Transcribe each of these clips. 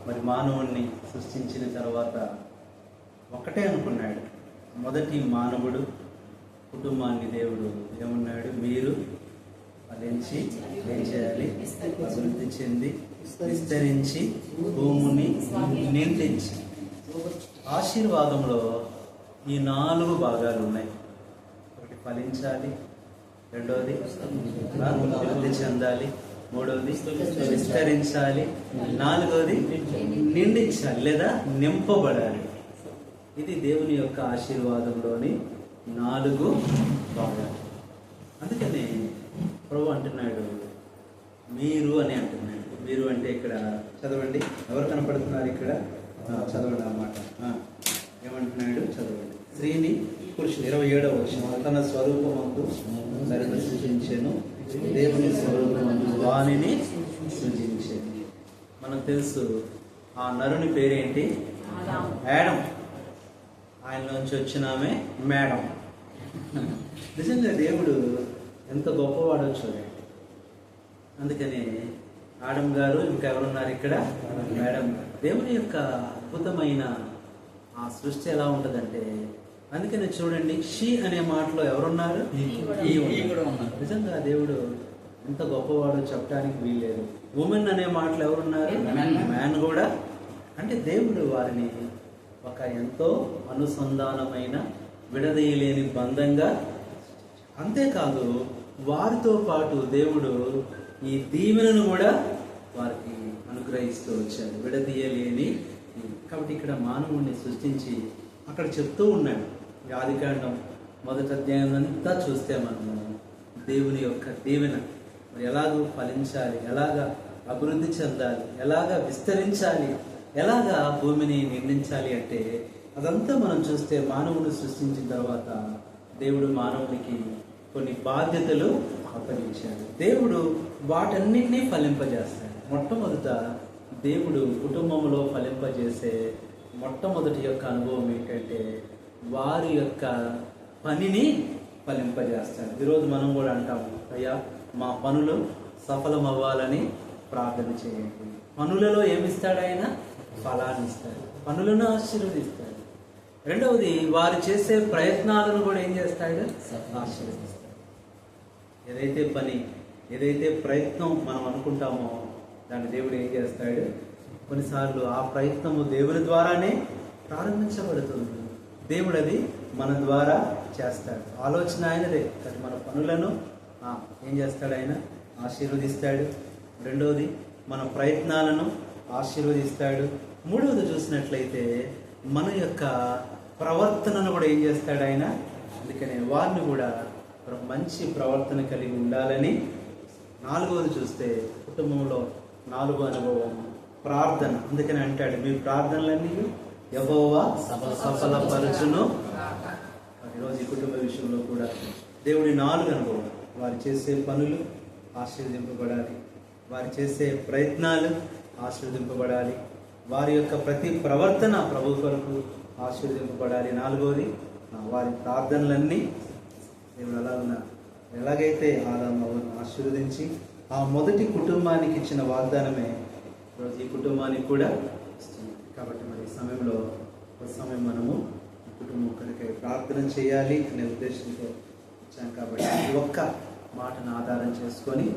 మరి మానవుణ్ణి సృష్టించిన తర్వాత ఒకటే అనుకున్నాడు. మొదటి మానవుడు కుటుంబాన్ని దేవుడు ఏమన్నాడు? మీరు ఫలించి ఏం చేయాలి? అభివృద్ధి చెంది విస్తరించి భూమిని నిండించి. ఆశీర్వాదంలో ఈ 4 భాగాలు ఉన్నాయి. ఒకటి ఫలించాలి, రెండవది అభివృద్ధి చెందాలి, మూడవది విస్తరించాలి, నాలుగవది నిండించాలి లేదా నింపబడాలి. ఇది దేవుని యొక్క ఆశీర్వాదంలోని 4 భాగాలు. అందుకని ప్రభు అంటున్నాడు మీరు అని అంటున్నాడు. మీరు అంటే ఇక్కడ చదవండి, ఎవరు కనపడుతున్నారు ఇక్కడ? చదవండి అన్నమాట. ఏమంటున్నాడు? చదవండి. స్త్రీని పురుషుడు 27వ వచనం, తన స్వరూపమందు నరుని సృజించెను, దేవుని స్వరూపమందు వానిని సృజించెను. మనకు తెలుసు ఆ నరుని పేరేంటి? యాడమ్. ఆయనలోంచి వచ్చినామే మేడం. నిజంగా దేవుడు ఎంత గొప్పవాడో చూడండి. అందుకని ఆడమ్ గారు ఇంకా ఎవరున్నారు ఇక్కడ? మేడం. దేవుని యొక్క అద్భుతమైన ఆ సృష్టి ఎలా ఉంటుందంటే, అందుకని చూడండి, షీ అనే మాటలో ఎవరున్నారు? నిజంగా దేవుడు ఎంత గొప్పవాడో చెప్పడానికి వీల్లేదు. ఉమెన్ అనే మాటలు ఎవరున్నారు? మ్యాన్ కూడా. అంటే దేవుడు వారిని ఒక ఎంతో అనుసంధానమైన విడదీయలేని బంధంగా, అంతేకాదు వారితో పాటు దేవుడు ఈ దీవెనను కూడా వారికి అనుగ్రహిస్తూ వచ్చాడు, విడదీయలేని. కాబట్టి ఇక్కడ మానవుడిని సృష్టించి అక్కడ చెప్తూ ఉన్నాడు. ఆదికాండం 1వ అధ్యాయం అంతా చూస్తే మనము దేవుని యొక్క దీవెన మరి ఎలాగో ఫలించాలి, ఎలాగా అభివృద్ధి చెందాలి, ఎలాగా విస్తరించాలి, ఎలాగా భూమిని నిండించాలి అంటే అదంతా మనం చూస్తే మానవుని సృష్టించిన తర్వాత దేవుడు మానవునికి కొన్ని బాధ్యతలు అప్పగించాడు. దేవుడు వాటన్నిటినీ ఫలింపజేస్తాడు. మొట్టమొదట దేవుడు కుటుంబంలో ఫలింపజేసే మొట్టమొదటి యొక్క అనుభవం ఏంటంటే వారి యొక్క పనిని ఫలింపజేస్తాడు. ఈరోజు మనం కూడా అంటాము, అయ్యా మా పనులు సఫలం అవ్వాలని ప్రార్థన చేయండి. పనులలో ఏమిస్తాడు? ఆయన ఫలాన్ని ఇస్తాడు, పనులను ఆశీర్వదిస్తాడు. రెండవది వారు చేసే ప్రయత్నాలను కూడా ఏం చేస్తాడు? ఆశీర్వదిస్తాడు. ఏదైతే పని, ఏదైతే ప్రయత్నం మనం అనుకుంటామో దాన్ని దేవుడు ఏం చేస్తాడు? కొన్నిసార్లు ఆ ప్రయత్నము దేవుని ద్వారానే ప్రారంభించబడుతుంది. దేవుడు అది మన ద్వారా చేస్తాడు. ఆలోచన ఆయనదే, కానీ మన పనులను ఏం చేస్తాడు? ఆయన ఆశీర్వదిస్తాడు. రెండవది మన ప్రయత్నాలను ఆశీర్వదిస్తాడు. మూడవది చూసినట్లయితే మన యొక్క ప్రవర్తనను కూడా ఏం చేస్తాడు ఆయన? అందుకనే వారిని కూడా మంచి ప్రవర్తన కలిగి ఉండాలని. నాలుగవది చూస్తే కుటుంబంలో 4వ అనుభవం ప్రార్థన. అందుకని అంటాడు, మీ ప్రార్థనలన్నీ యెహోవా సఫలపరచును. ఈరోజు ఈ కుటుంబ విషయంలో కూడా దేవుడి 4 అనుభవం. వారు చేసే పనులు ఆశీర్వదింపబడాలి, వారు చేసే ప్రయత్నాలు ఆశీర్వదింపబడాలి, వారి యొక్క ప్రతి ప్రవర్తన ప్రభు కొరకు ఆశీర్వదింపబడాలి. 4వది వారి ప్రార్థనలన్నీ దేవుడు ఎలాగైతే ఆదాము ఆశీర్వదించి ఆ మొదటి కుటుంబానికి ఇచ్చిన వాగ్దానమే ఈరోజు ఈ కుటుంబానికి కూడా ఇస్తుంది. కాబట్టి మరి ఈ సమయంలో ఒక సమయం మనము కుటుంబం కనుక ప్రార్థన చేయాలి అనే ఉద్దేశంతో వచ్చాం. కాబట్టి ఈ ఒక్క మాటను ఆధారం చేసుకొని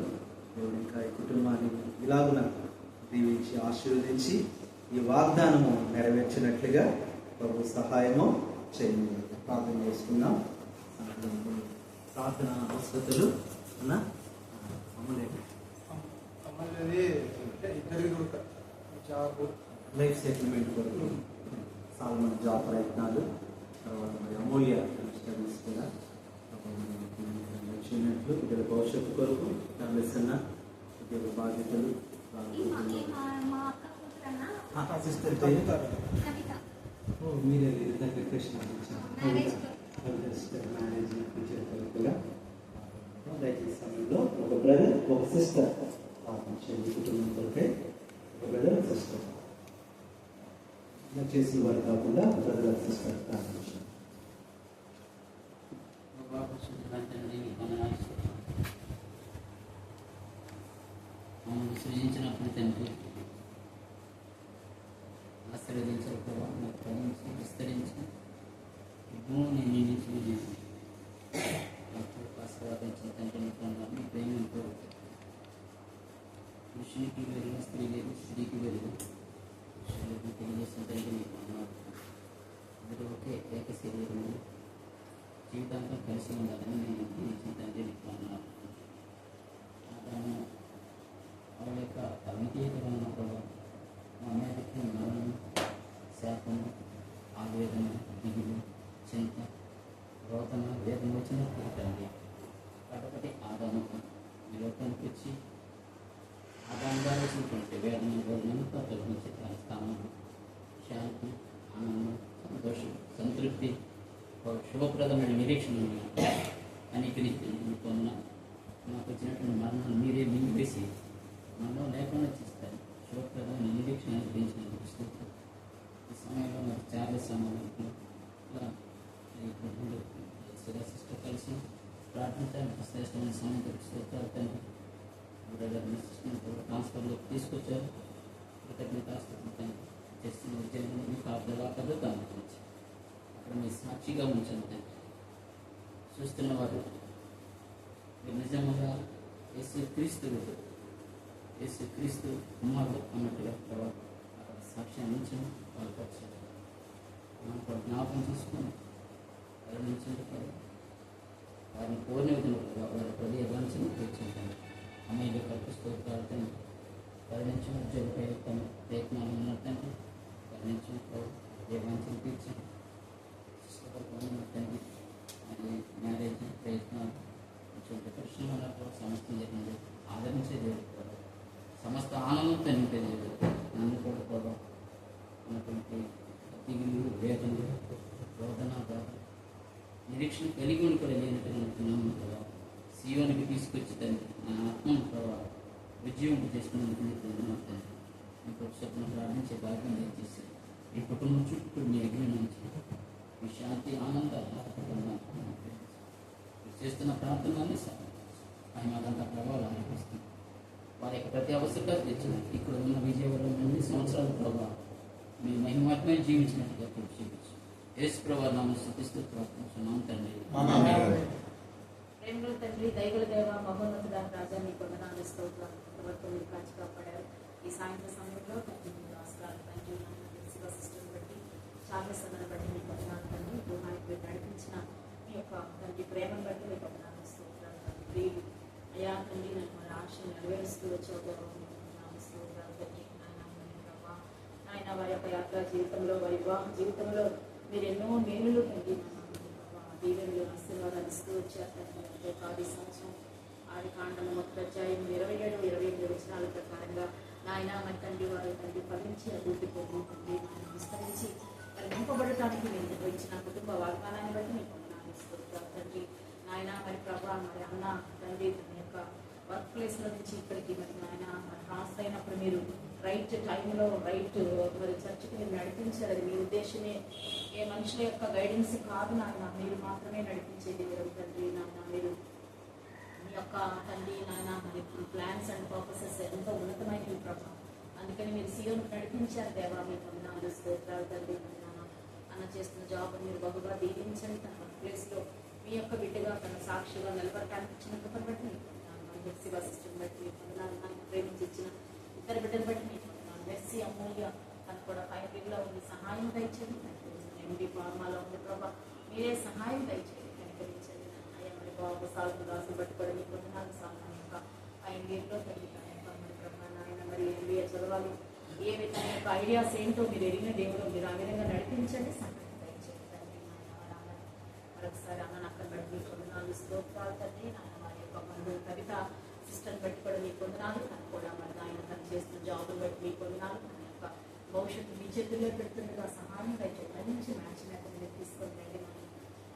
దేవుడు ఇంకా ఈ కుటుంబాన్ని ఇలాగున దీవించి ఆశీర్వదించి ఈ వాగ్దానము నెరవేర్చినట్లుగా ప్రభు సహాయము చేయండి. ప్రార్థన చేసుకున్నాం. ప్రార్థన అవసరతలు అన్న లైఫ్ సెటిల్మెంట్ కొరకు చాలా మంది జాబ్ ప్రయత్నాలు, తర్వాత మరి అమూల్య స్టడీస్ కూడా వచ్చినట్లు ఇద్దరు భవిష్యత్తు కొరకు లభిస్తున్న ఉద్యోగ బాధ్యతలు మీరే కృష్ణ మ్యారేజ్ కూడా దయచేసి సమయంలో ఒక బ్రదర్ ఒక సిస్టర్ పాటించండి. కుటుంబం కొరకే ఒక బ్రదర్ ఒక సిస్టర్ చేసిన వారు కాకుండా బ్రదర్ ఒక సిస్టర్ ప్రార్థించండి. సృజించినప్పుడు తండ్రి ఆశీర్వదించాలి ప్రభావ, నాకు ఫలించి విస్తరించి ఈ భూమిని నిండించి నాకు ఆశీర్వాదించిన తండ్రి నీకు వందనాలు. మీ ప్రేమతో పురుషునికి వెళ్ళిన స్త్రీ లేదు, స్త్రీకి వెళ్ళిన పురుషులకు తెలియజేసిన తండ్రి నీకు వందనాలు. అందరూ ఒకే ఏక శరీరము జీవితాంతం కలిసి ఉండాలని నేను జీవించిన తండ్రి నీకు వందనాలు. ఆదాము వాళ్ళ యొక్క అవిధేయత వలన ప్రభావ మా మీదకి మరణం, శాపము, ఆవేదన, దిగులు, చింత, రోదన, వేదన వచ్చినప్పుడు తండ్రి కాబట్టి ఆదాము ఈ లోకానికి వచ్చి ఆదాముగా వచ్చినటువంటి వేదన రోజునంతా తొలగించి తన స్థానంలో శాంతి, ఆనందం, సంతోషం, సంతృప్తి, శుభప్రదమైన నిరీక్షణ అనుకున్న నాకు వచ్చినటువంటి మరణాన్ని మీరే మింగివేసి మనలో లేకుండా చేస్తారు. శుభప్రదమైన నిరీక్షణ అనుగ్రహించినందుకు స్తోత్రం. ఈ సమయంలో మరి చాలా సమయంలో ఇలా ఈ ప్రభువులు సిస్టర్ కలిసి ప్రార్థించడానికి శ్రేష్టమైన సమయం స్తోత్రాలు తండ్రి. బ్రదర్ సిస్టర్ని కూడా ట్రాన్స్ఫర్లో తీసుకొచ్చారు. కృతజ్ఞతాస్తుతులు తండ్రి. చేస్తున్న ఉద్యోగంలో మీకు పద్ధతి అనుకోవచ్చు. అక్కడ మీ సాక్షిగా ఉంచండి తండ్రి. చూస్తున్న వారు మీరు నిజంగా యేసు క్రీస్తు కుమారుడు అన్నట్టుగా ప్రభావ సాక్ష్యాన్ని ఉంచండి. వాళ్ళు పరిచయం మనం కూడా జ్ఞాపకం చేసుకొని కరుణించండి ప్రభావ. వారిని కోరిన విధంగా వారి హృదయ వాంఛను తీర్చండి. అమ్మాయిలు కల్పి స్తోత్రాలు కరుణించిన ఉద్యోగ ప్రయత్నాలు ఉన్నట్టండి. కరుణించిన హృదయ వాంఛను తీర్చండి. తండ్రి మరి మ్యారేజ్ ప్రయత్నాలు ఇటువంటి పరిశ్రమలకు సమస్తం జరిగింది. ఆదరించే దేవుడు ప్రభావ, సమస్త ఆనందంతో నింపే దేవుడు. నన్ను కూడా ప్రభావ ఉన్నటువంటి దిగులు, వేదనలు, రోదన, బాధ, నిరీక్షణ కలిగి ఉండి కూడా లేనట్టున్నాను ప్రభావ. సీయోనికి తీసుకొచ్చి తండ్రి నా ఆత్మను ప్రభావ విజయం చేసుకున్నందుకు తండ్రి మీకు స్వప్న ప్రార్థించే భాగ్యం దయచేసి ఈ కుటుంబం చుట్టూ మీ అగ్ని నుంచి మీ శాంతి, ఆనందాలు చేస్తున్న ప్రార్థనలన్నీ ఆయన అదంతా ప్రభావాలు అనిపిస్తుంది. వారి యొక్క ప్రతి అవసరంగా తెచ్చిన ఇక్కడ ఉన్న విజయవాడలో 2 సంవత్సరాల ప్రభావం మీ మహిమాత్మని జీవించినట్టుగా చూపించు. యేసు ప్రభావ నామమున స్తుతిస్తూ ప్రార్థిస్తున్నాం తండ్రి. ప్రేమగల తండ్రి, దయగల దేవ, మహోన్నతుడ రాజా, మీకు వందనాలు స్తోత్రాలు. ఇంతవరకు మీరు కాచి కాపాడారు. ఈ సాయంత్రం సమయంలో తండ్రి మీరు ఆస్కారం తండ్రి శివ సిస్టర్ని బట్టి చాలా సందర్భాన్ని బట్టి మీకు వందనాలు తండ్రి. గృహానికి మీరు నడిపించిన మీ యొక్క తండ్రి ప్రేమను బట్టి మీకు వందనాలు స్తోత్రాలు తండ్రి. అయా తండ్రి నన్ను మన ఆశను నెరవేరుస్తూ వచ్చే స్తోత్రాలు తండ్రి. ఆయన వారి యొక్క యాత్రా జీవితంలో, వారి వివాహ జీవితంలో మీరు ఎన్నో మేలులు తండ్రి దీవెనలు ఆశీర్వాదాలు ఇస్తూ వచ్చారు తండ్రి. ఆది సంవత్సరం ఆది కాండము 1 అధ్యాయం 27, 28 వచనాల ప్రకారంగా నాయన మన తండ్రి వారు తండ్రి ఫలించి అభివృద్ధి పొంది తండ్రి విస్తరించి మరి నింపబడటానికి మీరు నిర్వహించిన కుటుంబ వాగ్దానాన్ని బట్టి మీకు వందనాలు స్తోత్రాలు తండ్రి. నాయన మరి ప్రభా మరి అన్న తండ్రి తన యొక్క వర్క్ ప్లేస్లో నుంచి ఇక్కడికి మరి నాయన మరి ట్రాన్స్ఫర్ అయినప్పుడు మీరు రైట్ టైంలో రైట్ మరి చర్చకి మీరు నడిపించారు. అది మీ ఉద్దేశమే, ఏ మనుషుల యొక్క గైడెన్స్ కాదు నాయన, మీరు మాత్రమే నడిపించేది ఎవరు తండ్రి. నాయన మీరు మీ యొక్క తండ్రి నాయన మరి ప్లాన్స్ అండ్ పర్పసెస్ ఎంతో ఉన్నతమైనవి ప్రభావం. అందుకని మీరు సీఎం నడిపించారు దేవా, మీకు వందనాలు స్తోత్రాలు తండ్రి. అన్న చేస్తున్న జాబ్ మీరు బహుగా దీవించండి. తన వర్క్ ప్లేస్లో మీ యొక్క బిడ్డగా తన సాక్షిగా నిలబడటానికి ఇచ్చిన కృపను బట్టి మీకు వందనాలు. శివ సిస్టమ్ బట్టి మీకు వందనాలు. నాకు ప్రేమించి ఇచ్చిన ఇద్దరు బిడ్డలు బట్టి మీకు వందనాలు. మెర్సీ అమూల్య తను కూడా ఫైనల్గా ఉంది, సహాయం దయచేయండి. ఎండి ఫార్మాలో ఉంది ప్రభావ, మీరే సహాయం దయచేయండి, కనికరించండి. అయ్యా మరి బాబు సాగు దాసులు బట్టి కూడా మీకు వందనాలు. సామాన్ యొక్క ఐడియాలో తల్లి మరి ప్రభావ నాయన మరి ఎంబీఏ చదవాలి, ఏ విధంగా యొక్క ఐడియాస్ ఏంటో మీరు ఎరిగిన దేవుడు మీరు ఆ విధంగా నడిపించండి, సహాయం దయచేయండి తండ్రి. నాయన మరొకసారి అన్న అక్కడ బట్టి మీకు వందనాలు స్తోత్రాలు తండ్రి. నాయన వారి యొక్క బంధువు కవిత సిస్టర్ని బట్టి కూడా మీకు వందనాలు. తను కూడా మరి ఆయన తను చేస్తున్న జాబులు బట్టి మీకు వందనాలు. తన యొక్క భవిష్యత్తు మీ చేతుల్లో పెడుతుండగా సహాయం దయచేయండి. మంచి మ్యాచ్ మేకర్ మీరు తీసుకొని రండి. మనం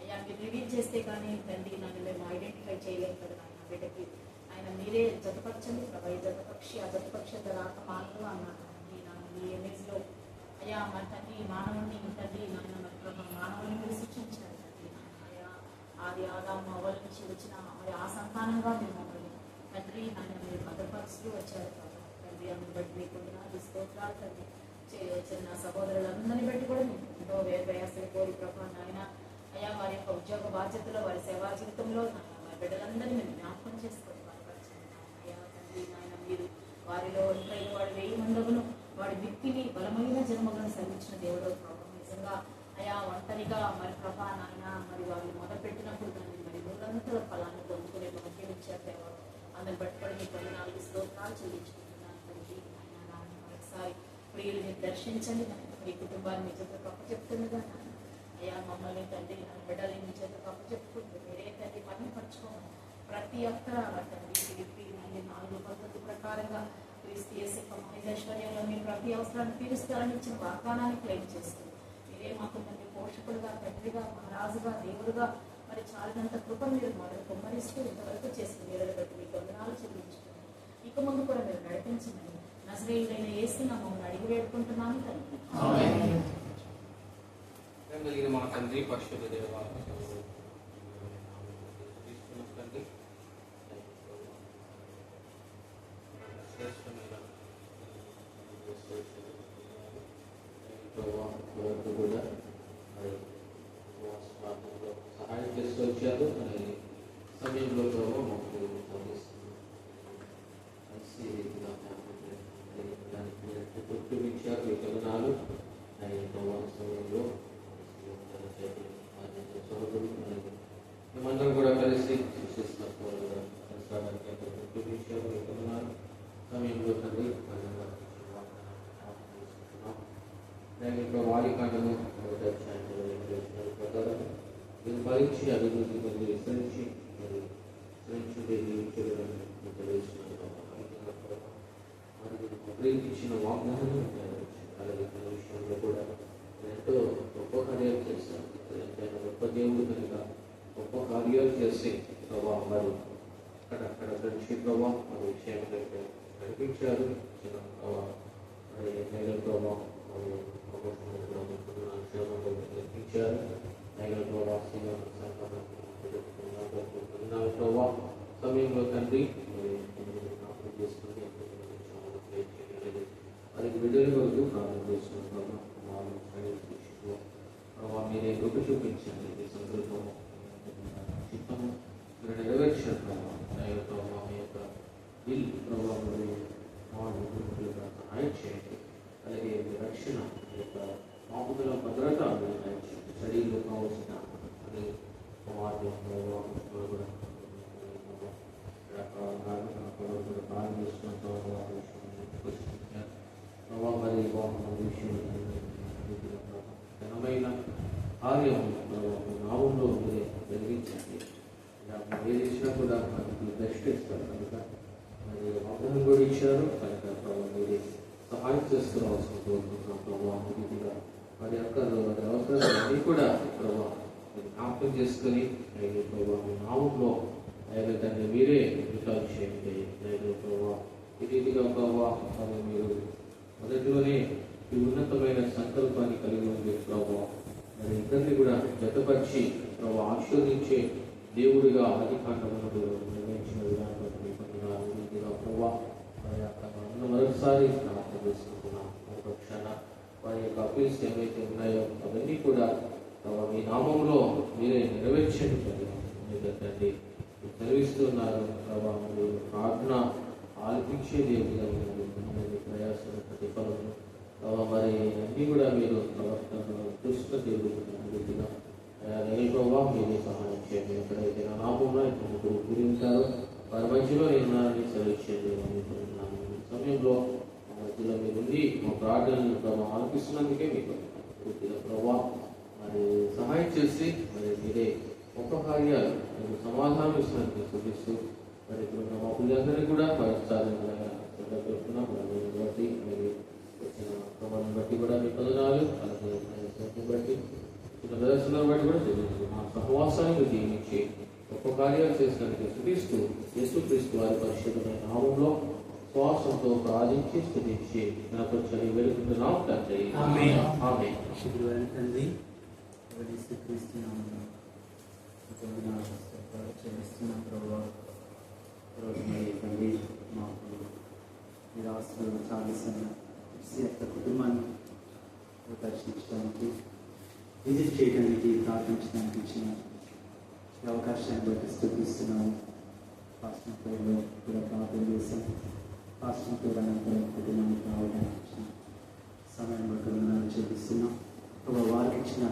అయ్యా మీరు రివీల్ చేస్తే కానీ తండ్రి నన్ను మేము ఐడెంటిఫై చేయలేము కదా ఆయన బిడ్డకి. ఆయన మీరే జతపరచండి ప్రభా. ఈ జతపక్షి ఆ జతపక్షి రాక మానవులు అన్నారు తండ్రి. నన్ను మీ ఇమేజ్లో అయ్యా మరి తండ్రి మానవుని తండ్రి నాయన మరి ప్రభా మానవుని మీరు సృష్టించారు తండ్రి. అయ్యా ఆది ఆదాము అవ్వల నుంచి వచ్చిన మరి ఆ సంతానంగా మీరు మమ్మల్ని తండ్రి నాయన మీరు భద్రపరుస్తూ వచ్చారు ప్రభా తండ్రి. అందుని బట్టి మీకు వందనాలు స్తోత్రాలు తండ్రి. చేయవచ్చిన నా సహోదరులందరినీ బట్టి కూడా నేను ఎంతో ప్రయాసలు కోరి ప్రభా నాయన అయ్యా వారి యొక్క ఉద్యోగ బాధ్యతలో వారి సేవా జీవితంలో వారి బిడ్డలందరినీ మేము జ్ఞాపకం చేసుకొని బలపరచండి అయ్యా తండ్రి నాయన మీరు వారిలో ఒంటరి వాడు 1000 మందమును వాడి వ్యక్తిని బలమైన జన్మలను సర్వించిన దేవుడు ప్రభా నిజంగా అయా ఒంటరిగా మరి ప్రభా నాయన మరి వాళ్ళు మొదలుపెట్టినప్పుడు దాన్ని మరి నిరంతర ఫలాన్ని పొందుకునే భాగ్యం ఇచ్చారు దేవా అందరిని బట్టి కూడా మీ 14 స్తోత్రాలు చెల్లించుకుంటున్నాను తండ్రి నాయన నాన్న మరొకసారి ప్రియులు మీరు దర్శించండి మీ కుటుంబాన్ని మీ చేత గొప్ప చెప్తుండగా నాన్న అయ్యా మమ్మల్ని తండ్రి నా బిడ్డలు మీ చేత గొప్ప చెప్పుకుంటూ మీరే తండ్రి మహిమపరచుకోమని ప్రతి ఒక్కర తండ్రి ఫిలిప్పీ 4 పద్ధతి ప్రకారంగా క్రీస్తు యేసు యొక్క మహేశ్వర్యంలో మీ ప్రతి అవసరాన్ని తీరుస్తారని ఇచ్చిన వాగ్దానాన్ని క్లెయిమ్ చేస్తుంది మీరే మాకు తండ్రి పోషకుడుగా తండ్రిగా మహారాజుగా దేవుడుగా మరి చాలినంత కృప మీరు మొదలు కుమ్మరిస్తూ ఇంతవరకు చేసిన మీరు బట్టి మీకు వందనాలు చెల్లించుకున్నాను ఇక ముందు కూడా మీరు నడిపించమని నజరేయుడైన యేసు నామమున అడిగి వేడుకుంటున్నాను తండ్రి కలిగిన మా తండ్రి పరిశుద్ధ దేవ కూడా సహాయం చేస్తూ వచ్చారు అనే సమయంలో ప్రభావ మాకు కలిసి దానికి గుర్తించారు ఈ కథనాలు సమయంలో సోదరులు మేమందరం కూడా కలిసి సృష్టిస్తున్నప్పుడు గుర్తించారు ఈ కథనాలు సమయంలో తండ్రి వారికాండము ప్రకారం మీరు పరీక్ష అభివృద్ధి మరియు విస్తరించి ఇచ్చిన వాగ్దానం అలాగే మన విషయంలో కూడా ఎంతో గొప్ప కార్యాలు చేస్తారు ఎంతైనా గొప్ప దేవుడు కనుక గొప్ప కార్యాలు చేసి ప్రభావ వారు అక్కడక్కడ కలిసి ప్రభావ మన విషయాన్ని నడిపించారు ప్రభావం సమయంలో తండ్రి అది విడుదల వరకు ప్రార్థన చేస్తున్నాం మీరే గొప్ప చూపించండి ఈ సందర్భం చిత్తము మీరు నెరవేర్చారు మీ యొక్క బిల్ ప్రభావం సహాయం చేయండి అలాగే రక్షణ యొక్క మాపుదల భద్రత శరీరంలో కావాల్సిన అని ఘనమైన కార్యం నామంలో మీరే జరిగించండి ఏది ఇచ్చినా కూడా మనకి బెస్ట్ ఇస్తారు కనుక మరి అబ్రహం కూడా ఇచ్చారు కనుక మీరే సహాయం చేసుకోవాల్సిన కోరుకుంటున్నాం ప్రభావం రీతిగా వారి అక్కలు వారి అవసరాలన్నీ కూడా ప్రభావం జ్ఞాపకం చేసుకొని ప్రభావం నామంలో ఆయన దాన్ని మీరే విషయాలు చేయండి ప్రభావ ఈ రీతిగా ప్రభావం మీరు మొదటిలోనే ఈ ఉన్నతమైన సంకల్పాన్ని కలిగి ఉంది ప్రభావం మరి ఇద్దరిని కూడా జతపరిచి ప్రభావ ఆశీర్వదించే దేవుడిగా ఆదికాండమును నిర్ణయించిన విధానం రీతిగా ప్రభావం మరొకసారి ప్రార్థన చేసుకుంటున్నాం పక్షాన వారి యొక్క అపీల్స్ ఏవైతే ఉన్నాయో అవన్నీ కూడా మీ నామంలో మీరే నెరవేర్చండి తండ్రి చదివిస్తున్నారు ప్రభావం ప్రార్థన ఆలపించే దేవుడిగా ప్రయాసం ప్రతిఫలము మరి అన్నీ కూడా మీరు ప్రవర్తన చూస్తున్న దేవుడిగా ప్రభావం మీరే సహాయం చేయండి ఎక్కడైతే నా నామంలో ఇప్పుడు ముగ్గురు కూడింటారో వారి మధ్యలో నేను సెలెక్షన్ సమయంలో మధ్యలో మీరు ఉంది మా ప్రార్థనలు ప్రభావం ఆలపిస్తున్నందుకే మీకు పూర్తిగా ప్రభావం మరి సహాయం చేసి మరి మీరే గొప్ప కార్యాలు మీకు సమాధానం ఇస్తున్నందుకు చూపిస్తూ మరి ఇప్పుడు మా పిల్లలందరినీ కూడా పరిస్థాలను బట్టి మీరు వచ్చిన క్రమాన్ని బట్టి కూడా మీ పదనాలు అలాగే బట్టి చిన్న ప్రదర్శనను బట్టి కూడా తెలియదు మా సహవాసాన్ని దీవించి గొప్ప కార్యాలు చేసినందుకు స్థుతిస్తూ యేసుక్రీస్తు వారి పరిశుద్ధమైన నామంలో శ్వాసంతో ప్రార్థించి స్థుతించి గణపరచని వెలుగుతున్నాం తండ్రి ఆమేన్. తండ్రి యేసుక్రీస్తు నామమున చెల్లిస్తున్న ప్రభావం తండ్రి మాకు మీరు ఆశలు చాలిసిన యొక్క కుటుంబాన్ని దర్శించడానికి విజిట్ చేయడానికి ప్రార్థించడానికి ఇచ్చిన ఈ అవకాశాన్ని బట్టి స్థుతిస్తున్నాము. పాస్టర్ పేరులో కూడా ప్రార్థన చేశాం. పాస్టర్ పేరు అనంతరం కుటుంబానికి రావడానికి ఇచ్చిన సమయం బట్టి వందనాలు చెల్లిస్తున్నాం. వారికి ఇచ్చిన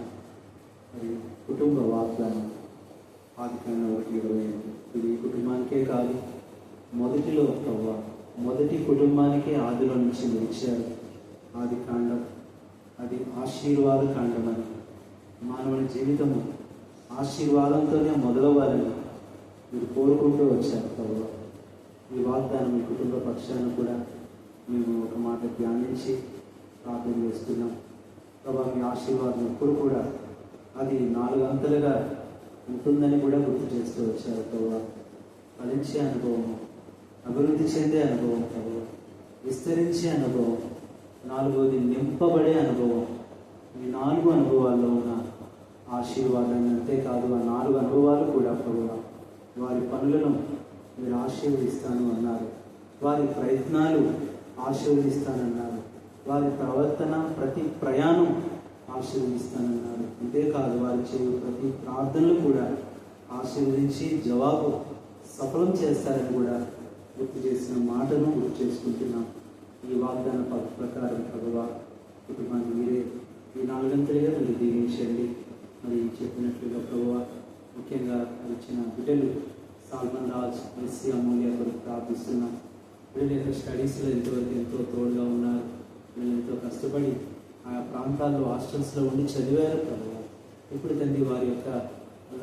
మరి కుటుంబ వాగ్దానం ఆదికాండం 1:25 ఇది ఈ కుటుంబానికే కాదు, మొదటిలో మొదటి కుటుంబానికే ఆదిలో నుంచి ఇచ్చారు. ఆది కాండం అది ఆశీర్వాద కాండం అని, మానవుని జీవితము ఆశీర్వాదంతోనే మొదలవ్వాలని మీరు కోరుకుంటూ వచ్చారు ప్రభువా. ఈ వాగ్దానం మీ కుటుంబ పక్షాన కూడా మేము ఒక మాట ధ్యానించి ప్రార్థన చేస్తున్నాం. ప్రభా, మీ ఆశీర్వాదం ఎప్పుడు కూడా అది 4 అంతలుగా ఉంటుందని కూడా గుర్తు చేస్తూ వచ్చారు ప్రభువా. ఫలించే అనుభవం, అభివృద్ధి చెందే అనుభవం ప్రభువా, విస్తరించే అనుభవం, 4వది నింపబడే అనుభవం. ఈ 4 అనుభవాల్లో ఉన్న ఆశీర్వాదాన్ని, అంతేకాదు ఆ 4 అనుభవాలు కూడా ప్రభువా వారి పనులను మీరు ఆశీర్వదిస్తాను అన్నారు, వారి ప్రయత్నాలు ఆశీర్వదిస్తానన్నారు, వారి ప్రవర్తన ప్రతి ప్రయాణం ఆశీర్వదిస్తానన్నారు. అంతేకాదు వారి చేయు ప్రతి ప్రార్థనలు కూడా ఆశీర్వదించి జవాబు సఫలం చేస్తారని కూడా గుర్తు చేసిన మాటను గుర్తు చేసుకుంటున్నాం. ఈ వాగ్దాన ప్రకారం ప్రభువా కుటుంబాన్ని మీరే ఈ 4 అంతలుగా మీరు దీవించండి. మరి చెప్పినట్లుగా ప్రభువా ముఖ్యంగా వచ్చిన బిడ్డలు సాల్మన్ రాజ్, మెస్సీ, అమూల్య కొరకు ప్రార్థిస్తున్నాం. వీళ్ళు యొక్క స్టడీస్లో ఎంతవరకు ఎంతో తోడుగా ఉన్నారు. వీళ్ళు ఎంతో కష్టపడి ఆ ప్రాంతాల్లో హాస్టల్స్లో ఉండి చదివారు ప్రభువా. ఇప్పుడు తండ్రి వారి యొక్క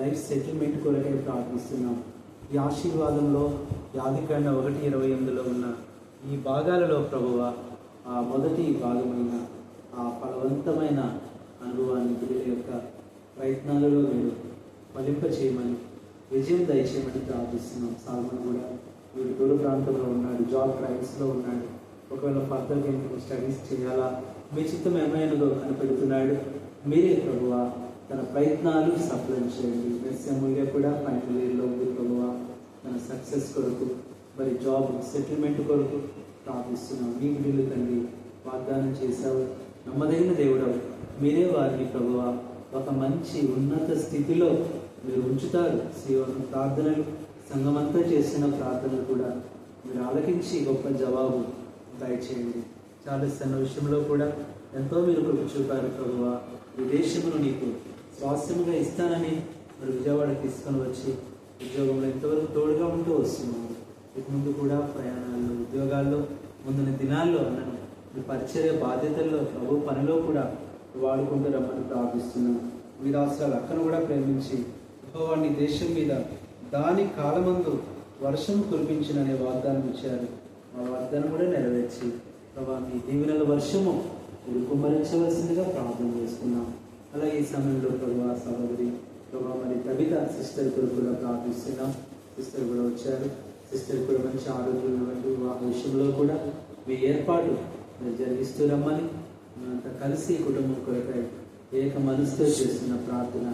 లైఫ్ సెటిల్మెంట్ కొరకై ప్రార్థిస్తున్నాం. ఈ ఆశీర్వాదంలో ఆదికాండం 1:28లో ఉన్న ఈ భాగాలలో ప్రభువా ఆ మొదటి భాగమైన ఆ ఫలవంతమైన అనుభవాన్ని బిడ్డల యొక్క ప్రయత్నాలలో మీరు ఫలింప చేయమని, విజయం దయచేయమని ప్రార్థిస్తున్నాం. సాల్మన్ కూడా వీడు దూర ప్రాంతంలో ఉన్నాడు, జాబ్ ట్రయల్స్లో ఉన్నాడు. ఒకవేళ ఫర్దర్గా ఇంకా స్టడీస్ చేయాలా, మీ చిత్తం ఏమైనదో కనిపెడుతున్నాడు. మీరే ప్రభువా తన ప్రయత్నాలు సఫలం చేయండి. మెస్సెమూల్య కూడా ఫైనల్ ఇయర్లో ఉంది ప్రభువా. తన సక్సెస్ కొరకు మరి జాబ్ సెటిల్మెంట్ కొరకు ప్రార్థిస్తున్నాం. మీ బిడ్డలు తండ్రి వాగ్దానం చేశావు, నమ్మదగిన దేవుడవు. మీరే వారిని ప్రభువా ఒక మంచి ఉన్నత స్థితిలో మీరు ఉంచుతారు. సీయోను ప్రార్థనలు, సంఘమంతా చేసిన ప్రార్థనలు కూడా మీరు ఆలకించి గొప్ప జవాబు దయచేయండి. చార్లెస్ అన్న విషయంలో కూడా ఎంతో మీరు కృప చూపారు ప్రభువా. ఈ దేశమును నీకు స్వాస్థ్యముగా ఇస్తానని మరి విజయవాడ తీసుకొని వచ్చి ఉద్యోగంలో ఎంతవరకు తోడుగా ఉంటూ వస్తున్నాము. ఇక ముందు కూడా ప్రయాణాల్లో, ఉద్యోగాల్లో, ముందున్న దినాల్లో అన్నను మీ పరిచర్య బాధ్యతల్లో ప్రభు పనిలో కూడా వాడుకుంటూ రమ్మని ప్రార్థిస్తున్నాం. మీ రాష్ట్రాలు అక్కను కూడా ప్రేమించి యెహోవాని దేశం మీద దాని కాలమందు వర్షం కురిపించిననే వాగ్దానం ఇచ్చారు. ఆ వాగ్దానం కూడా నెరవేర్చి ప్రభా మీ దీవెనల వర్షము మీరు కుమ్మరించవలసిందిగా ప్రార్థన చేసుకున్నాం. అలాగే ఈ సమయంలో ప్రభా సహోదరి ప్రభా మరి కవిత సిస్టర్ కొరకు కూడా ప్రార్థిస్తున్నాం. సిస్టర్ కూడా వచ్చారు. సిస్టర్ కూడా మంచి ఆరోగ్యం వివాహ విషయంలో కూడా మీ ఏర్పాటు మీరు జరిగిస్తూ రమ్మని, మేమంతా కలిసి కుటుంబం కొరకై ఏక మనసుతో చేస్తున్న ప్రార్థన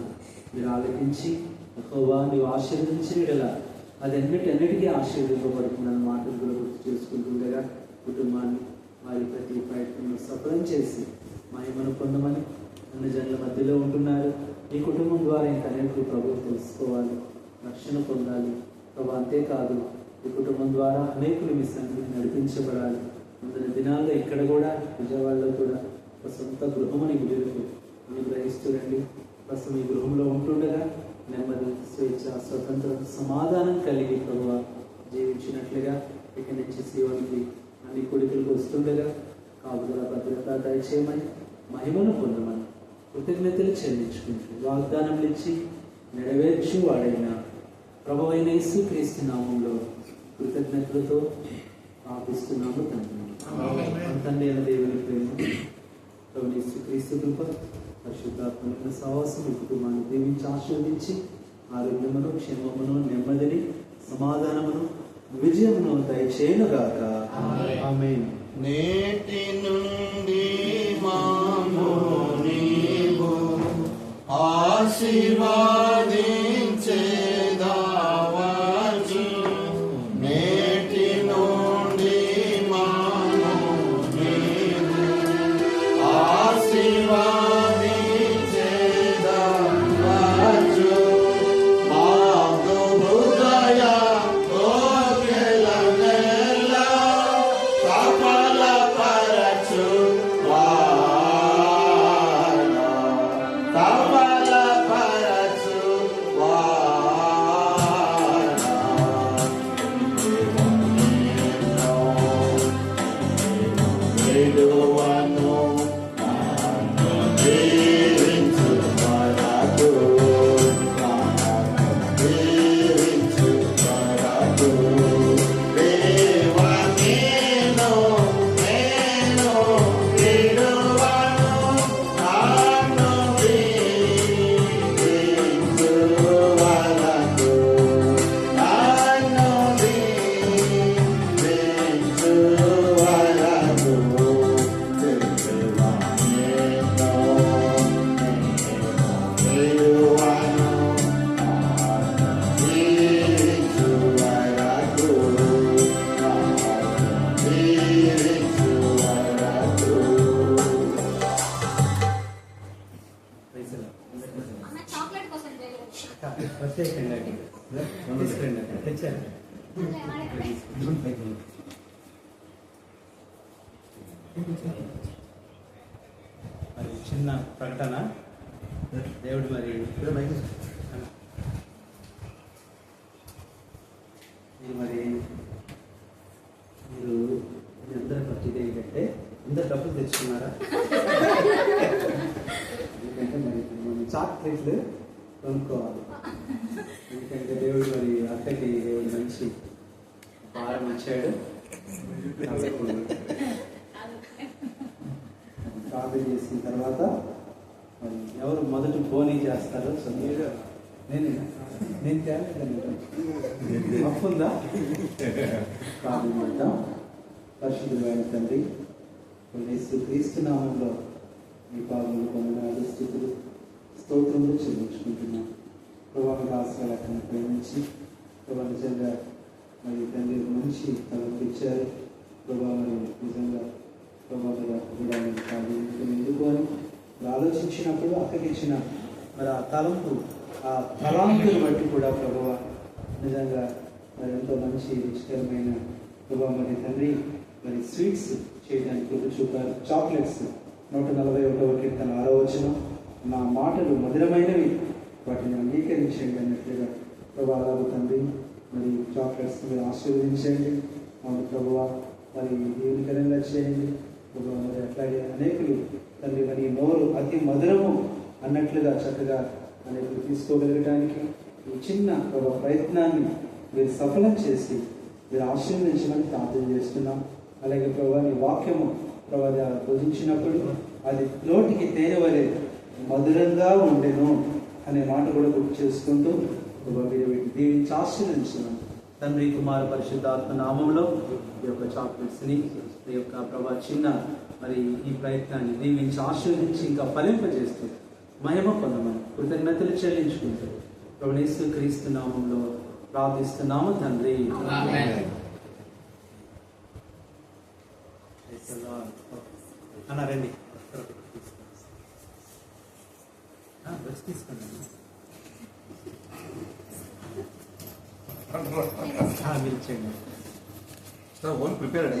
మీరు ఆలకించి యెహోవా నీవు ఆశీర్వదించినలా అది అన్నిటికీ ఆశీర్వదింపబడుతుందని మాటలు కూడా గుర్తు చేసుకుంటుండగా కుటుంబాన్ని వారి ప్రతి ప్రయత్నంలో సఫలం చేసి మహిమను పొందమని అన్ని జనుల మధ్యలో ఉంటున్నారు. ఈ కుటుంబం ద్వారా ఇంకా అనేక ప్రభువు తెలుసుకోవాలి, రక్షణ పొందాలి ప్రభు. అంతేకాదు ఈ కుటుంబం ద్వారా అనేకులు మీ సన్నిధిని నడిపించబడాలి. ముందున్న దినాల్లో ఇక్కడ కూడా విజయవాడలో కూడా ఒక సొంత గృహమని బిడ్డలకు అనుగ్రహిస్తూ రండి. ప్రస్తుతం ఈ గృహంలో ఉంటుండగా నెమ్మది, స్వేచ్ఛ, స్వతంత్రం, సమాధానం కలిగి ప్రభువా జీవించినట్లుగా ఇక్కడి నుంచి సీయోనికి అన్ని కొడుకులకు వస్తుండగా కాపుదల భద్రత దయచేయమని, మహిమను పొందమని కృతజ్ఞతలు చెల్లించుకుంటూ వాగ్దానములు ఇచ్చి నెరవేర్చు వాడైన ప్రభువైన యేసుక్రీస్తు నామంలో కృతజ్ఞతలతో ప్రార్థిస్తున్నాము తండ్రి. తండ్రి అయిన దేవుని ప్రేమ, ప్రభువైన యేసుక్రీస్తు కృప, పరిశుద్ధాత్మ సహవాసం ఈ కుటుంబాన్ని దీవించి ఆశీర్వదించి ఆరోగ్యమును, క్షేమమును, నెమ్మదిని, సమాధానమును, విజయమును దయచేయునుగాక. ఆమేన్. నేటి నుండి మాము నీవు ఆశీర్వాదించేదావచ్చు. నేటి నుండి మాము నీవు ఆశీర్వాదించేదావచ్చు. వచ్చేయండి అక్కడ తీసుకురండి అక్కడ తెచ్చారు మరి చిన్న ప్రకటన దేవుడు మరి ఇది మరి మీరు ఇది అందరూ పట్టిది ఏంటంటే అందరు డబ్బులు తెచ్చుకున్నారా? ఎందుకంటే మరి మనం చాక్లెట్లు కొనుక్కోవాలి. ఎందుకంటే దేవుడు మరి అక్కకి దేవుడు మంచి భారం ఇచ్చాడు. ప్రార్థన చేసిన తర్వాత మరి ఎవరు మొదటి బోనీ చేస్తారో నేను తేలేదండి అప్పుందా ప్రార్థన పరిశుద్ధమైన తండ్రి క్రీస్తు నామంలో మీ పాదములు వందనాలు స్తుతులు స్తోత్రములు చెల్లించుకుంటున్నాం. ప్రభావ రాష్ట్రాలను ప్రేమించి ప్రభావ నిజంగా మరి తండ్రి మంచి తలకు ఇచ్చారు. ప్రభావ మరి నిజంగా ప్రభావ ఎందుకు అని ఆలోచించినప్పుడు అక్కడికి ఇచ్చిన మరి ఆ తలాంతుని బట్టి కూడా ప్రభావ నిజంగా మరి ఎంతో మంచి రుచికరమైన ప్రభావ మరి తండ్రి మరి స్వీట్స్ చేయడానికి రుచి చూపారు. చాక్లెట్స్ 141వ కీర్తన 6వ వచనం, నా మాటలు మధురమైనవి వాటిని అంగీకరించండి అన్నట్లుగా ప్రభావ తండ్రి మరి చాక్లెట్స్ మీరు ఆశీర్వదించండి. మన ప్రభువ మరి దీవెనకరంగా చేయండి ప్రభావ. మరి అట్లాగే అనేకులు తండ్రి మరి నోరు అతి మధురము అన్నట్లుగా చక్కగా అనేకులు తీసుకోగలగడానికి ఈ చిన్న ప్రభావ ప్రయత్నాన్ని మీరు సఫలం చేసి మీరు ఆశీర్వదించమని ప్రార్థన చేస్తున్నాం. అలాగే ప్రభావ నీ వాక్యము ప్రభావ భుజించినప్పుడు అది నోటికి తేనె వలె మధురంగా ఉండెను అనే మాట కూడా గుర్తు చేసుకుంటూ ప్రభావ దీవించి ఆశీర్వదించున్నాం. తండ్రి కుమార పరిశుద్ధాత్మ నామంలో ఈ యొక్క చాక్లెట్స్ని ఈ యొక్క ప్రభా చిన్న మరి ఈ ప్రయత్నాన్ని దీవించి ఆశీర్వదించి ఇంకా ఫలింపజేస్తూ మహిమ పొందమని కృతజ్ఞతలు చెల్లించుకుంటూ ప్రభు యేసు క్రీస్తు నామంలో ప్రార్థిస్తున్నాము తండ్రి. అన్నారండి తీసుకోండి మీరు ఇచ్చేయండి. ప్రిపేర్డ్